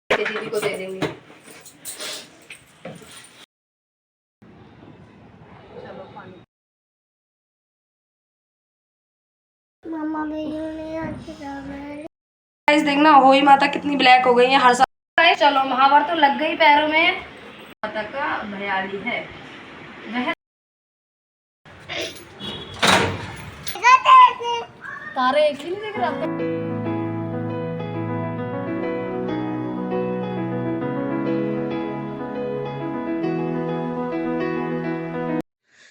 दीदी को दे देंगे। चलो पानी। मम्मा नहीं गाइस देखना होई माता कितनी ब्लैक हो गई है हर साल। चलो महाभारत तो लग गई पैरों में। माता का भयाली है वह तारे एक ही नहीं देख रहा।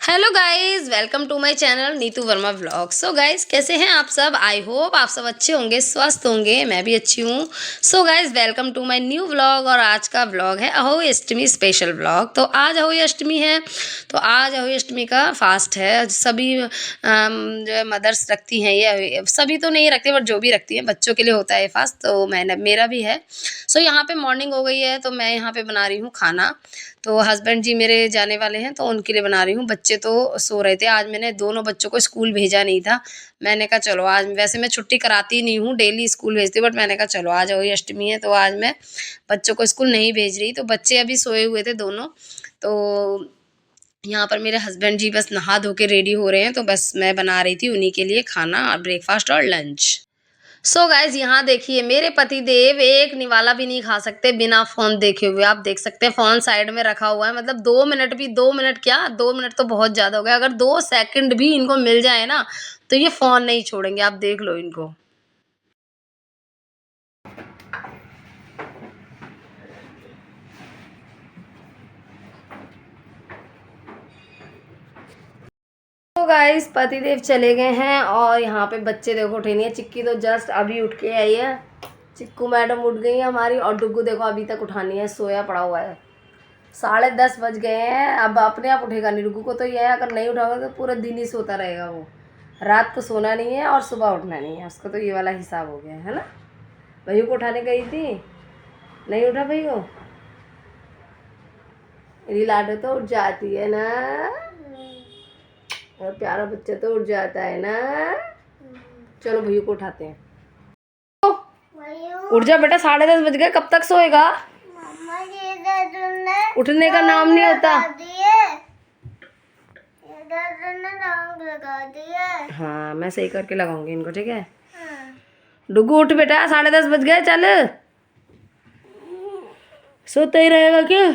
Hello guys, welcome to my channel Neetu Verma vlog. So guys कैसे हैं आप सब? आई होप आप सब अच्छे होंगे, स्वस्थ होंगे। मैं भी अच्छी हूँ। So guys welcome to my new vlog. और आज का व्लॉग है अहोई अष्टमी स्पेशल व्लॉग। तो आज अहोई अष्टमी है, तो आज अहोई अष्टमी का फास्ट है। सभी जो मदर्स रखती हैं, ये सभी तो नहीं रखती बट जो भी रखती हैं बच्चों के लिए होता है फास्ट। तो मैंने मेरा भी है। सो यहाँ पे मॉर्निंग हो गई है तो मैं यहाँ पे बना रही हूँ खाना। तो हस्बैंड जी मेरे जाने वाले हैं तो उनके लिए बना रही हूँ। बच्चे तो सो रहे थे। आज मैंने दोनों बच्चों को स्कूल भेजा नहीं था। मैंने कहा चलो आज, वैसे मैं छुट्टी कराती नहीं हूँ, डेली स्कूल भेजती हूँ, बट मैंने कहा चलो आज वही अष्टमी है तो आज मैं बच्चों को स्कूल नहीं भेज रही। तो बच्चे अभी सोए हुए थे दोनों। तो यहाँ पर मेरे हस्बैंड जी बस नहा धो के रेडी हो रहे हैं, तो बस मैं बना रही थी उन्हीं के लिए खाना, ब्रेकफास्ट और लंच। सो गाइज यहाँ देखिए मेरे पति देव एक निवाला भी नहीं खा सकते बिना फोन देखे हुए। आप देख सकते हैं फोन साइड में रखा हुआ है। मतलब 2 मिनट भी, 2 मिनट क्या, 2 मिनट तो बहुत ज्यादा हो गया। अगर 2 सेकंड भी इनको मिल जाए ना तो ये फोन नहीं छोड़ेंगे। आप देख लो इनको। तो गाइस पतिदेव चले गए हैं और यहाँ पे बच्चे देखो उठे नहीं है। चिक्की तो जस्ट अभी उठ के आई है। चिक्कू मैडम उठ गई है हमारी, और डुग्गू देखो अभी तक उठानी है, सोया पड़ा हुआ है। 10:30 बज गए हैं। अब अपने आप उठेगा नहीं। डुग्गू को तो यह है अगर नहीं उठाओगे तो पूरा दिन ही सोता रहेगा वो। रात को सोना नहीं है और सुबह उठना नहीं है उसका। तो ये वाला हिसाब हो गया है ना। भैया को उठाने गई थी, नहीं उठा भैया। मेरी लाडो तो उठ जाती है ना, और प्यारा बच्चा तो उठ जाता है ना। चलो भैया को उठाते हैं। उठ जा बेटा, 10:30 बज गए, कब तक सोएगा? उठने का नाम नहीं होता। हाँ मैं सही करके लगाऊंगी इनको, ठीक है। डुगू उठ बेटा, 10:30 बज गए, चल। सोता ही रहेगा क्या?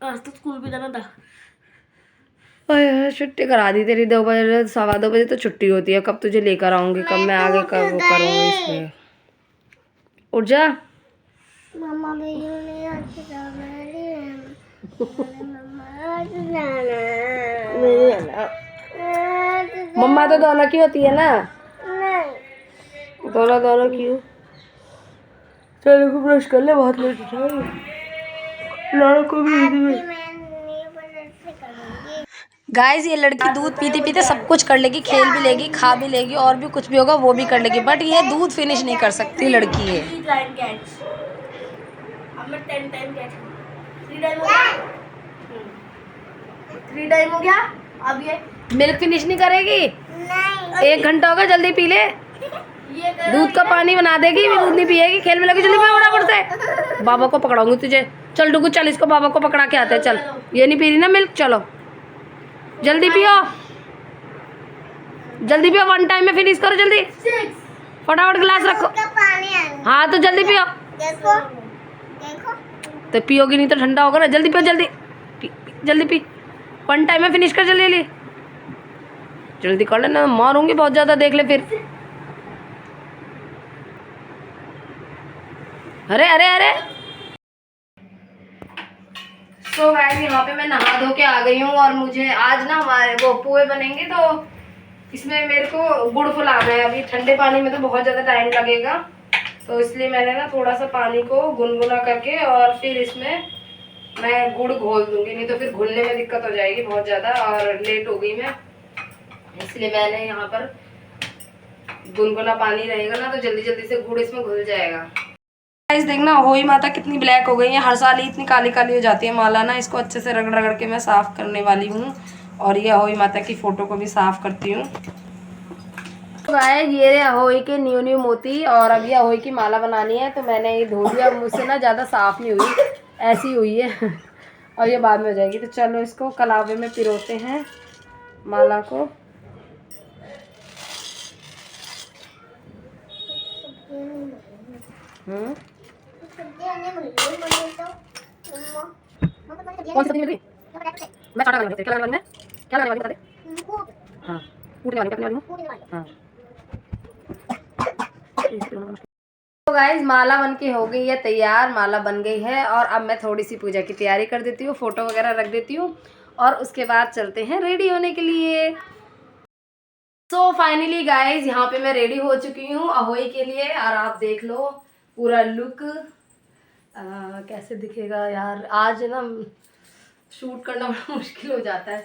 आज तो स्कूल भी जाना था। छुट्टी करा दी तेरी। 2 बजे, 2:15 तो छुट्टी होती है। कब तुझे लेकर आऊंगी, कब मैं आगे कब वो करूंगी इसमें। उठ जा। मम्मा मम्मा तो दोनों की होती है ना। दोनों दोनों की। चलो को ब्रश कर ले, बहुत लेट उठा है। को भी गाइस ये लड़की दूध पीते पीते सब कुछ कर लेगी, खेल भी लेगी, खा भी लेगी, और भी कुछ भी होगा वो भी कर लेगी, बट ये दूध फिनिश नहीं कर सकती लड़की है। 3 टाइम हो गया। अब ये मिल्क फिनिश नहीं करेगी। 1 घंटा होगा, जल्दी पी ले। दूध का पानी बना देगी, दूध नहीं पिएगी, खेल में लगी। जल्दी पकड़ा से बाबा को पकड़ाऊंगी तुझे। चल डुगू चल, इसको बाबा को पकड़ा के आते हैं। चल, ये नहीं पी रही ना मिल्क, चलो जल्दी पियो, जल्दी पियो। 1 टाइम में फिनिश करो जल्दी, फटाफट गिलास रखो। हाँ तो जल्दी पियो। तो पियोगी नहीं तो ठंडा होगा ना। जल्दी पियो, जल्दी जल्दी पी। 1 टाइम में फिनिश कर, जल्दी जल्दी जल्दी कर लेना, मारूंगी बहुत ज्यादा, देख ले फिर। अरे अरे अरे। तो गाइस यहाँ पे मैं नहा धो के आ गई हूँ, और मुझे आज ना हमारे वो पोहे बनेंगे, तो इसमें मेरे को गुड़ फुलाना है। अभी ठंडे पानी में तो बहुत ज़्यादा टाइम लगेगा, तो इसलिए मैंने ना थोड़ा सा पानी को गुनगुना करके और फिर इसमें मैं गुड़ घोल दूंगी, नहीं तो फिर घुलने में दिक्कत हो जाएगी बहुत ज़्यादा, और लेट हो गई मैं, इसलिए मैंने यहाँ पर गुनगुना पानी रहेगा ना तो जल्दी जल्दी से गुड़ इसमें घुल जाएगा। गाइस देखना होई माता कितनी ब्लैक हो गई है। हर साल ही इतनी काली काली हो जाती है माला ना। इसको अच्छे से रगड़ रगड़ के मैं साफ करने वाली हूँ, और ये होई माता की फोटो को भी साफ करती हूँ। गाइस ये रहे अहोई के न्यू न्यू मोती और अभी अहोई की माला बनानी है तो मैंने ये धो लिया। मुझसे ना ज़्यादा साफ नहीं हुई, ऐसी हुई है और ये बाद में हो जाएगी। तो चलो इसको कलावे में पिरोते हैं माला को। कौन सी सब्जी मिल रही? मैं चाटा लगाने वाली हूँ। क्या लगाने वाली मैं? क्या लगाने वाली बता दे। हाँ कूटने वाली हूँ, क्या करने वाली हूँ? हाँ तो गाइज माला बन के हो गई है तैयार, माला बन गई है और अब मैं थोड़ी सी पूजा की तैयारी कर देती हूँ, फोटो वगैरह रख देती हूँ और उसके बाद चलते हैं रेडी होने के लिए। सो फाइनली गाइज यहाँ पे मैं रेडी हो चुकी हूँ अहोई के लिए और आप देख लो पूरा लुक कैसे दिखेगा यार। आज ना शूट करना बड़ा मुश्किल हो जाता है।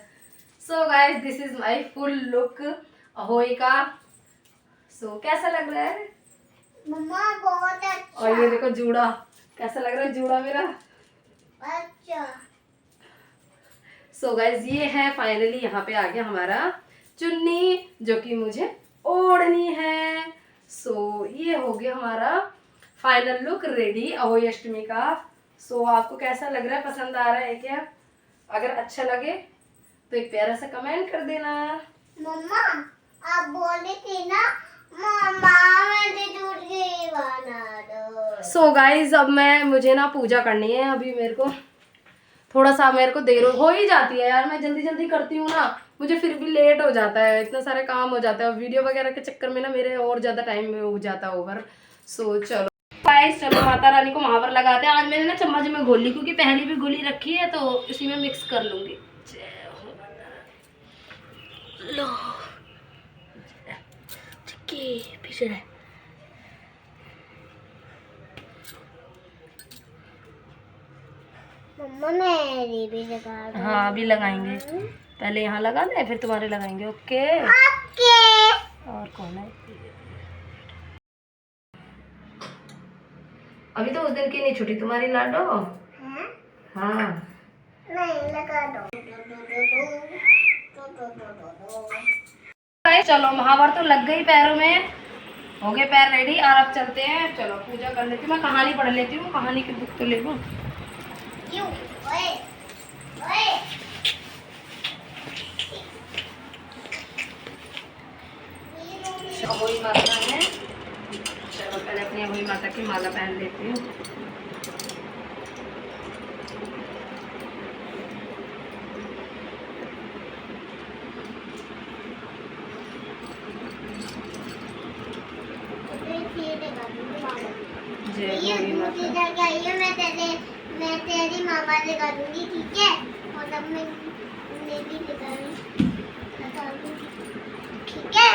So guys this is my full look Ahoi का। सो कैसा लग रहा है मम्मा? बहुत अच्छा। और ये देखो जूड़ा, कैसा लग रहा है जूड़ा मेरा? अच्छा। सो गाइज ये है फाइनली यहाँ पे आ गया हमारा चुन्नी जो कि मुझे ओढ़नी है। सो ये हो गया हमारा final look ready Ahoi Ashtami का। सो आपको कैसा लग रहा है, पसंद आ रहा है क्या? अगर अच्छा लगे तो एक प्यारा सा कमेंट कर देना। मम्मा आप बोले थे ना मम्मा मुझे दूध की बना दो। सो गाइज अब मुझे ना पूजा करनी है। अभी मेरे को थोड़ा सा मेरे को देर हो ही जाती है यार, मैं जल्दी जल्दी करती हूँ ना, मुझे फिर भी लेट हो जाता है, इतना सारे काम हो जाता है और वीडियो वगैरह के चक्कर में ना मेरे और ज़्यादा टाइम हो जाता है ओवर। सो चलो गाइस चलो माता रानी को महावर लगाते हैं। आज मैंने ना चम्मच में घोल ली क्योंकि पहले भी गोली रखी है तो इसी में मिक्स कर लूँगी। लो ठीक है पीछे रहे। मम्मा मेरी भी लगा दो। हाँ अभी लगाएंगे, पहले यहाँ लगा दे फिर तुम्हारे लगाएंगे। Okay okay. और कौन है? अभी तो उस दिन की नहीं छुट्टी तुम्हारी लाडो। हैं? हाँ नहीं लगा दो। चलो महावर तो लग गई पैरों में, हो गए पैर रेडी और अब चलते हैं। चलो पूजा कर लेती हूँ, मैं कहानी पढ़ लेती हूँ, कहानी की बुक तो ले लूँ। ओए ओए अहोई माता है। चलो पहले अपनी अहोई माता की माला पहन लेती हूँ। जय अहोई माता। मैं तेरी मामा से करूंगी ठीक है, और अब मैं भी लगा दूंगी ठीक है।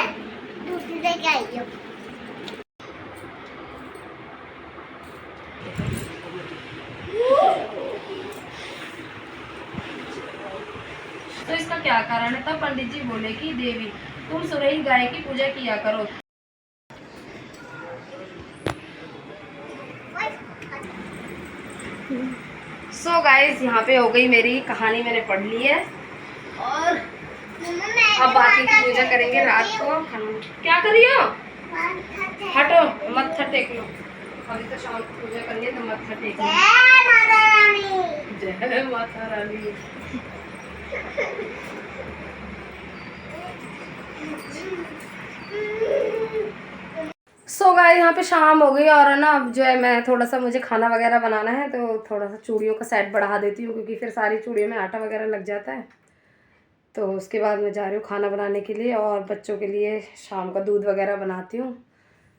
दूसरी जगह आइयो। तो इसका क्या कारण है? तब पंडित जी बोले कि देवी तुम सुरही गाय की पूजा किया करो। सो गाइस यहाँ पे हो गई मेरी कहानी, मैंने पढ़ ली है और अब बाकी की पूजा करेंगे रात को। क्या करियो? हटो मत्था टेक लो, अभी तो शाम को पूजा करनी है तो मत्था टेक लो। जय माता रानी। जय माता रानी। सो गाइस यहाँ पे शाम हो गई और ना अब जो है मैं थोड़ा सा मुझे खाना वगैरह बनाना है तो थोड़ा सा चूड़ियों का सेट बढ़ा देती हूँ क्योंकि फिर सारी चूड़ियों में आटा वगैरह लग जाता है। तो उसके बाद मैं जा रही हूँ खाना बनाने के लिए और बच्चों के लिए शाम का दूध वगैरह बनाती हूँ।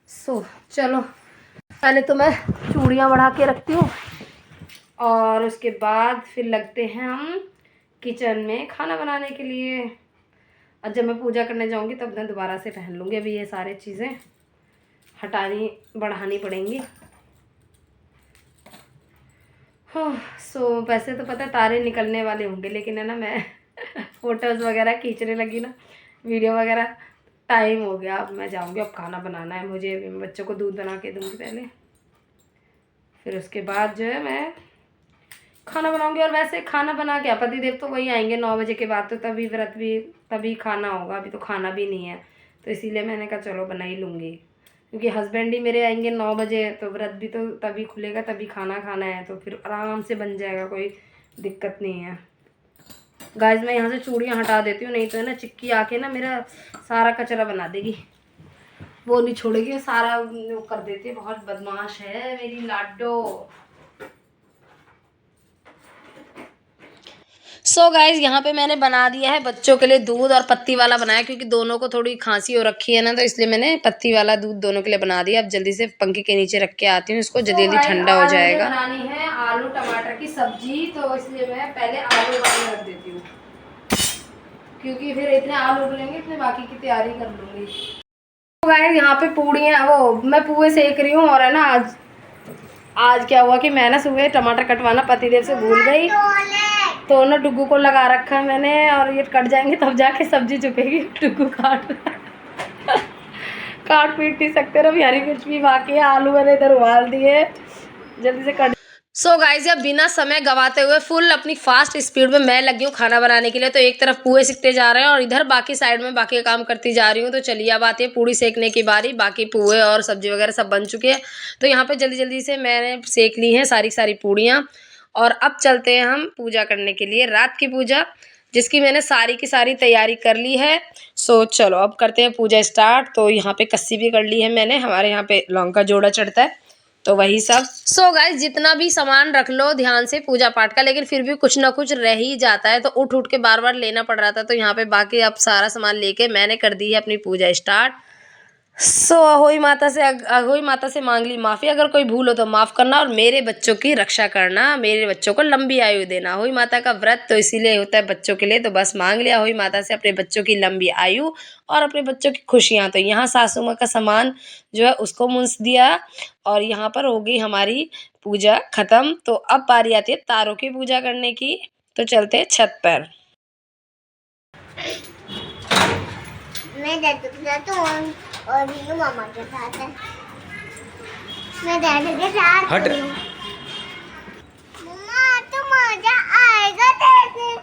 सो चलो पहले तो मैं चूड़ियाँ बढ़ा के रखती हूँ और उसके बाद फिर लगते हैं हम किचन में खाना बनाने के लिए। और जब मैं पूजा करने जाऊँगी तब मैं दोबारा से पहन लूँगी, अभी ये सारी चीज़ें हटानी बढ़ानी पड़ेंगी। हाँ सो वैसे तो पता है तारे निकलने वाले होंगे लेकिन है ना मैं फ़ोटोज़ वगैरह खींचने लगी ना, वीडियो वगैरह, टाइम हो गया। अब मैं जाऊँगी, अब खाना बनाना है मुझे, बच्चों को दूध बना के दूँगी पहले, फिर उसके बाद जो है मैं खाना बनाऊँगी। और वैसे खाना बना के पति देव तो वही आएंगे 9 बजे के बाद, तो तभी व्रत भी तभी खाना होगा, अभी तो खाना भी नहीं है। तो इसीलिए मैंने कहा चलो बना ही लूँगी, क्योंकि हस्बैंड ही मेरे आएंगे 9 बजे, तो व्रत भी तो तभी खुलेगा, तभी खाना खाना है, तो फिर आराम से बन जाएगा, कोई दिक्कत नहीं है। गाइस मैं यहाँ से चूड़ियाँ हटा देती हूँ, नहीं तो है ना चिक्की आके ना मेरा सारा कचरा बना देगी, वो नहीं छोड़ेगी, सारा वो कर देती है, बहुत बदमाश है मेरी लाडो। सो गाइज यहाँ पे मैंने बना दिया है बच्चों के लिए दूध, और पत्ती वाला बनाया, क्योंकि दोनों को थोड़ी खांसी हो रखी है ना, तो इसलिए मैंने पत्ती वाला दूध दोनों के लिए बना दिया। अब जल्दी से पंखे के नीचे रख के आती हूँ, इसको जल्दी जल्दी ठंडा हो जाएगा। बनानी है आलू टमाटर की सब्जी, तो इसलिए मैं पहले आलू उबालने रख देती हूँ, क्योंकि फिर इतने आलू उबलेंगे इतने बाकी की तैयारी कर लूँगी। तो गाइस यहाँ पे पूड़ियाँ, वो मैं पुए सेक रही हूँ, और है ना आज क्या हुआ कि मैं ना सुबह टमाटर कटवाना पतिदेव से भूल गई, तो ना डुग्गू को लगा रखा है मैंने, और ये कट जाएंगे तब जाके सब्जी चुकेगी। डुग्गू काट पीट नहीं सकते ना, हरी मिर्च भी बाकी है, आलू मैंने इधर उबाल दिए, जल्दी से कट। सो गाइस अब बिना समय गवाते हुए फुल अपनी फास्ट स्पीड में मैं लगी हूँ खाना बनाने के लिए। तो एक तरफ पुए सिकते जा रहे हैं और इधर बाकी साइड में बाकी काम करती जा रही हूँ। तो चलिए अब आती है पूड़ी सेकने की बारी, बाकी पुए और सब्जी वगैरह सब बन चुके हैं। तो यहाँ पे जल्दी जल्दी से मैंने सेक ली हैं सारी पूड़ियाँ, और अब चलते हैं हम पूजा करने के लिए, रात की पूजा जिसकी मैंने सारी की सारी तैयारी कर ली है। सो चलो अब करते हैं पूजा स्टार्ट। तो यहाँ पे कस्सी भी कर ली है मैंने, हमारे यहाँ पे लौंग का जोड़ा चढ़ता है, तो वही सब। सो गाइस जितना भी सामान रख लो ध्यान से पूजा पाठ का, लेकिन फिर भी कुछ ना कुछ रह ही जाता है, तो उठ उठ के बार बार लेना पड़ रहा था। तो यहाँ पे बाकी अब सारा सामान लेके मैंने कर दी है अपनी पूजा स्टार्ट। सो अहोई माता से मांग ली माफ़ी, अगर कोई भूल हो तो माफ़ करना, और मेरे बच्चों की रक्षा करना, मेरे बच्चों को लंबी आयु देना। अहोई माता का व्रत तो इसीलिए होता है बच्चों के लिए, तो बस मांग लिया अहोई माता से अपने बच्चों की लंबी आयु और अपने बच्चों की खुशियाँ। तो यहाँ सासू माँ का सामान जो है उसको मुंस दिया, और यहाँ पर हो गई हमारी पूजा ख़त्म। तो अब बारी आती है तारों की पूजा करने की, तो चलते हैं छत पर। मैं जाती हूँ और रीनू मामा के साथ है, मैं डैडी के साथ हूँ। मम्मा तो मजा आएगा देखने,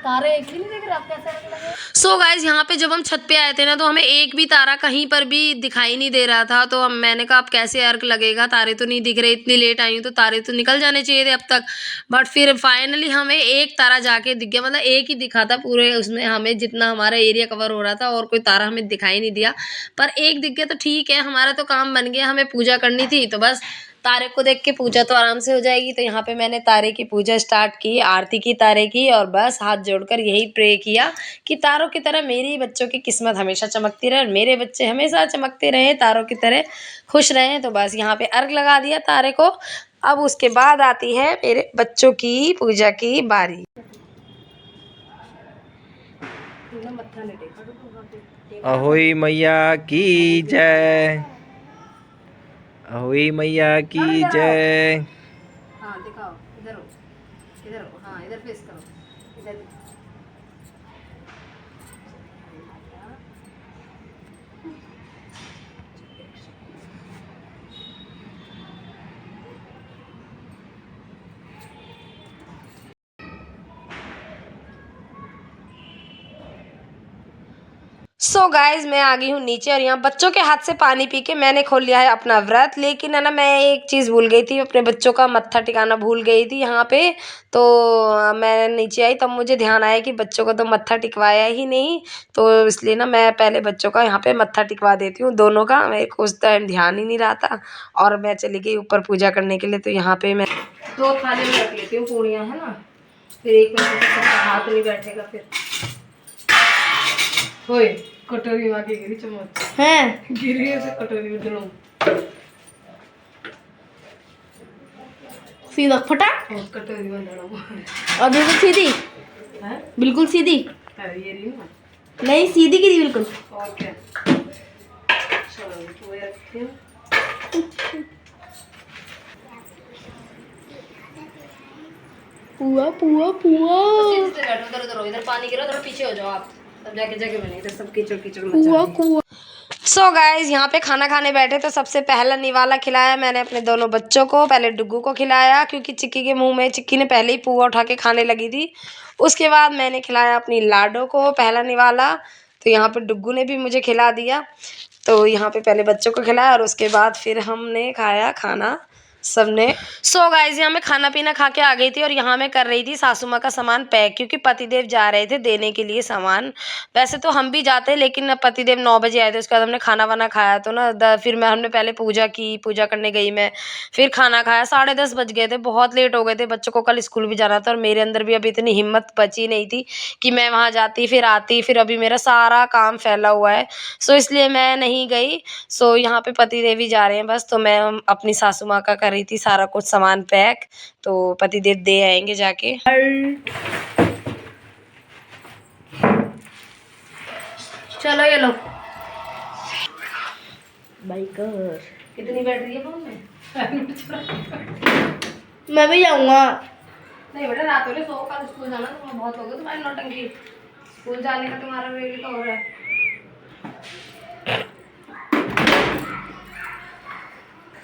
तारे एक भी नहीं दिख रहे, आपको कैसा लगे? सो गाइज यहाँ पे जब हम छत पे आए थे ना, तो हमें एक भी तारा कहीं पर भी दिखाई नहीं दे रहा था। तो हम मैंने कहा अब कैसे अर्क लगेगा, तारे तो नहीं दिख रहे, इतनी लेट आई हूँ तो तारे तो निकल जाने चाहिए थे अब तक। बट फिर फाइनली हमें एक तारा जाके दिख गया, मतलब एक ही दिखा था पूरे उसमें, हमें जितना हमारा एरिया कवर हो रहा था, और कोई तारा हमें दिखाई नहीं दिया, पर एक दिख गया। तो ठीक है, हमारा तो काम बन गया, हमें पूजा करनी थी, तो बस तारे को देख के पूजा तो आराम से हो जाएगी। तो यहाँ पे मैंने तारे की पूजा स्टार्ट की, आरती की तारे की, और बस हाथ जोड़कर यही प्रे किया कि तारों की तरह मेरी बच्चों की किस्मत हमेशा चमकती रहे, मेरे बच्चे हमेशा चमकते रहे, तारों की तरह खुश रहें। तो बस यहाँ पे अर्घ लगा दिया तारे को। अब उसके बाद आती है मेरे बच्चों की पूजा की बारी। अहोई मैया की जय, अहोई मैया की जय। हाँ दिखाओ, इधर हो, इधर हो, हाँ इधर फेस करो, इधर। सो गाइज मैं आ गई हूँ नीचे, और यहाँ बच्चों के हाथ से पानी पी के मैंने खोल लिया है अपना व्रत। लेकिन है ना मैं एक चीज़ भूल गई थी, अपने बच्चों का मत्था टिकाना भूल गई थी यहाँ पे। तो मैं नीचे आई तब मुझे ध्यान आया कि बच्चों को तो मत्था टिकवाया ही नहीं, तो इसलिए ना मैं पहले बच्चों का यहाँ पे मत्था टिकवा देती हूँ, दोनों का। मेरे को उस टाइम ध्यान ही नहीं रहा था, और मैं चली गई ऊपर पूजा करने के लिए। तो यहाँ पे मैं 2 थाली में रख लेती हूँ पूड़ियाँ, है ना, फिर एक में हाथ नहीं बैठेगा। फिर होए कटोरी में आके गिरी चम्मच है, गिरी है कटोरी में दोनों सीधा फटा कटोरी में दोनों। और बिल्कुल सीधी, बिल्कुल सीधी, ये रही ना, नहीं सीधी गिरी बिल्कुल। और क्या, चलो वो रखती हूँ। पुआ पुआ पुआ, सीधे से बैठो, उधर उधर इधर पानी गिरो, थोड़ा पीछे हो जाओ आप, सब जाके जगह बने, इधर सब कीचड़ कीचड़ पुआ पुआ। सो गाइज यहाँ पे खाना खाने बैठे, तो सबसे पहला निवाला खिलाया मैंने अपने दोनों बच्चों को। पहले डुग्गू को खिलाया, क्योंकि चिक्की के मुंह में, चिक्की ने पहले ही पुआ उठा के खाने लगी थी। उसके बाद मैंने खिलाया अपनी लाडो को पहला निवाला। तो यहाँ पे डुग्गू ने भी मुझे खिला दिया। तो यहाँ पे पहले बच्चों को खिलाया और उसके बाद फिर हमने खाया खाना सबने। सो गाइस यहाँ मैं खाना पीना खा के आ गई थी और यहाँ मैं कर रही थी सासू माँ का सामान पैक, क्योंकि पतिदेव जा रहे थे देने के लिए सामान। वैसे तो हम भी जाते लेकिन अब पतिदेव 9 बजे आए थे, उसके बाद हमने खाना वाना खाया तो ना फिर हमने पहले पूजा की, पूजा करने गई मैं, फिर खाना खाया। 10:30 बज गए थे, बहुत लेट हो गए थे, बच्चों को कल स्कूल भी जाना था और मेरे अंदर भी अभी इतनी हिम्मत बची नहीं थी कि मैं वहाँ जाती फिर आती, फिर अभी मेरा सारा काम फैला हुआ है। सो इसलिए मैं नहीं गई। सो यहाँ पे पतिदेव ही जा रहे हैं बस, तो मैं अपनी सासू माँ का कर रही थी सारा कुछ सामान पैक, तो पतिदेव दे आएंगे जाके। चलो ये लो बाइकर। कितनी बैटरी है फोन में? मैं भी जाऊंगा। नहीं बेटा रात में सो, कल स्कूल जाना, तुम्हें बहुत हो गया तुम्हारी नौटंकी, स्कूल जाने का तुम्हारा रेडी तो हो रहा है।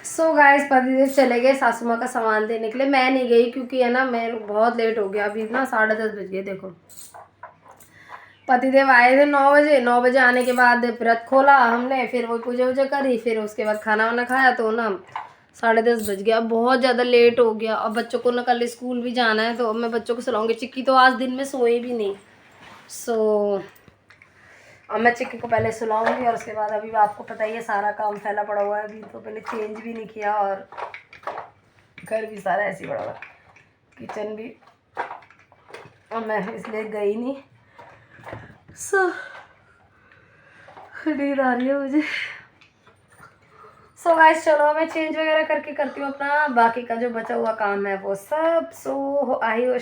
सो गाइस पतिदेव चले गए सासू माँ का सामान देने के लिए, मैं नहीं गई क्योंकि है ना मैं बहुत लेट हो गया, अभी ना 10:30 बज गए। देखो पतिदेव आए थे 9 बजे, 9 बजे आने के बाद व्रत खोला हमने, फिर वो पूजा वूजा करी, फिर उसके बाद खाना वाना खाया तो ना 10:30 बज गया। अब बहुत ज़्यादा लेट हो गया। अब बच्चों को ना कल स्कूल भी जाना है तो अब मैं बच्चों को सुलाऊंगी। चिक्की तो आज दिन में सोई भी नहीं। सो अब मैं चिक्की को पहले सुलाऊंगी और उसके बाद अभी आपको पता ही है सारा काम फैला पड़ा हुआ है, अभी तो पहले चेंज भी नहीं किया और घर भी सारा ऐसे ही पड़ा हुआ है, किचन भी। और मैं इसलिए गई नहीं। सो नींद आ रही है मुझे। सो गाइस चलो मैं चेंज वगैरह करके करती हूँ अपना बाकी का जो बचा हुआ काम है वो सब। सो आहोई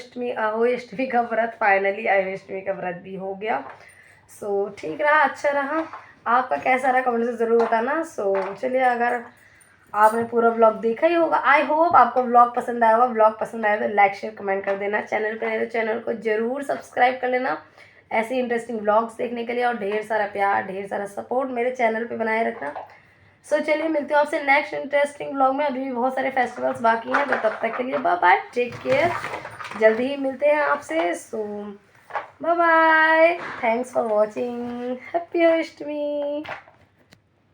अष्टमी का व्रत, फाइनली आहोई अष्टमी का व्रत भी हो गया। सो ठीक रहा, अच्छा रहा। आपका कैसा रहा कमेंट से ज़रूर बताना। सो चलिए, अगर आपने पूरा व्लॉग देखा ही होगा, आई होप आपको व्लॉग पसंद आया होगा। व्लॉग पसंद आया तो लाइक शेयर कमेंट कर देना। चैनल पे नहीं तो चैनल को ज़रूर सब्सक्राइब कर लेना ऐसे इंटरेस्टिंग व्लॉग्स देखने के लिए, और ढेर सारा प्यार ढेर सारा सपोर्ट मेरे चैनल पे बनाए रखना। सो चलिए मिलते हो आपसे नेक्स्ट इंटरेस्टिंग व्लॉग में। अभी भी बहुत सारे फेस्टिवल्स बाकी हैं, तो तब तक के लिए बाय बाय, टेक केयर। जल्दी ही मिलते हैं आपसे। So bye bye, thanks for watching, happy Ashtami.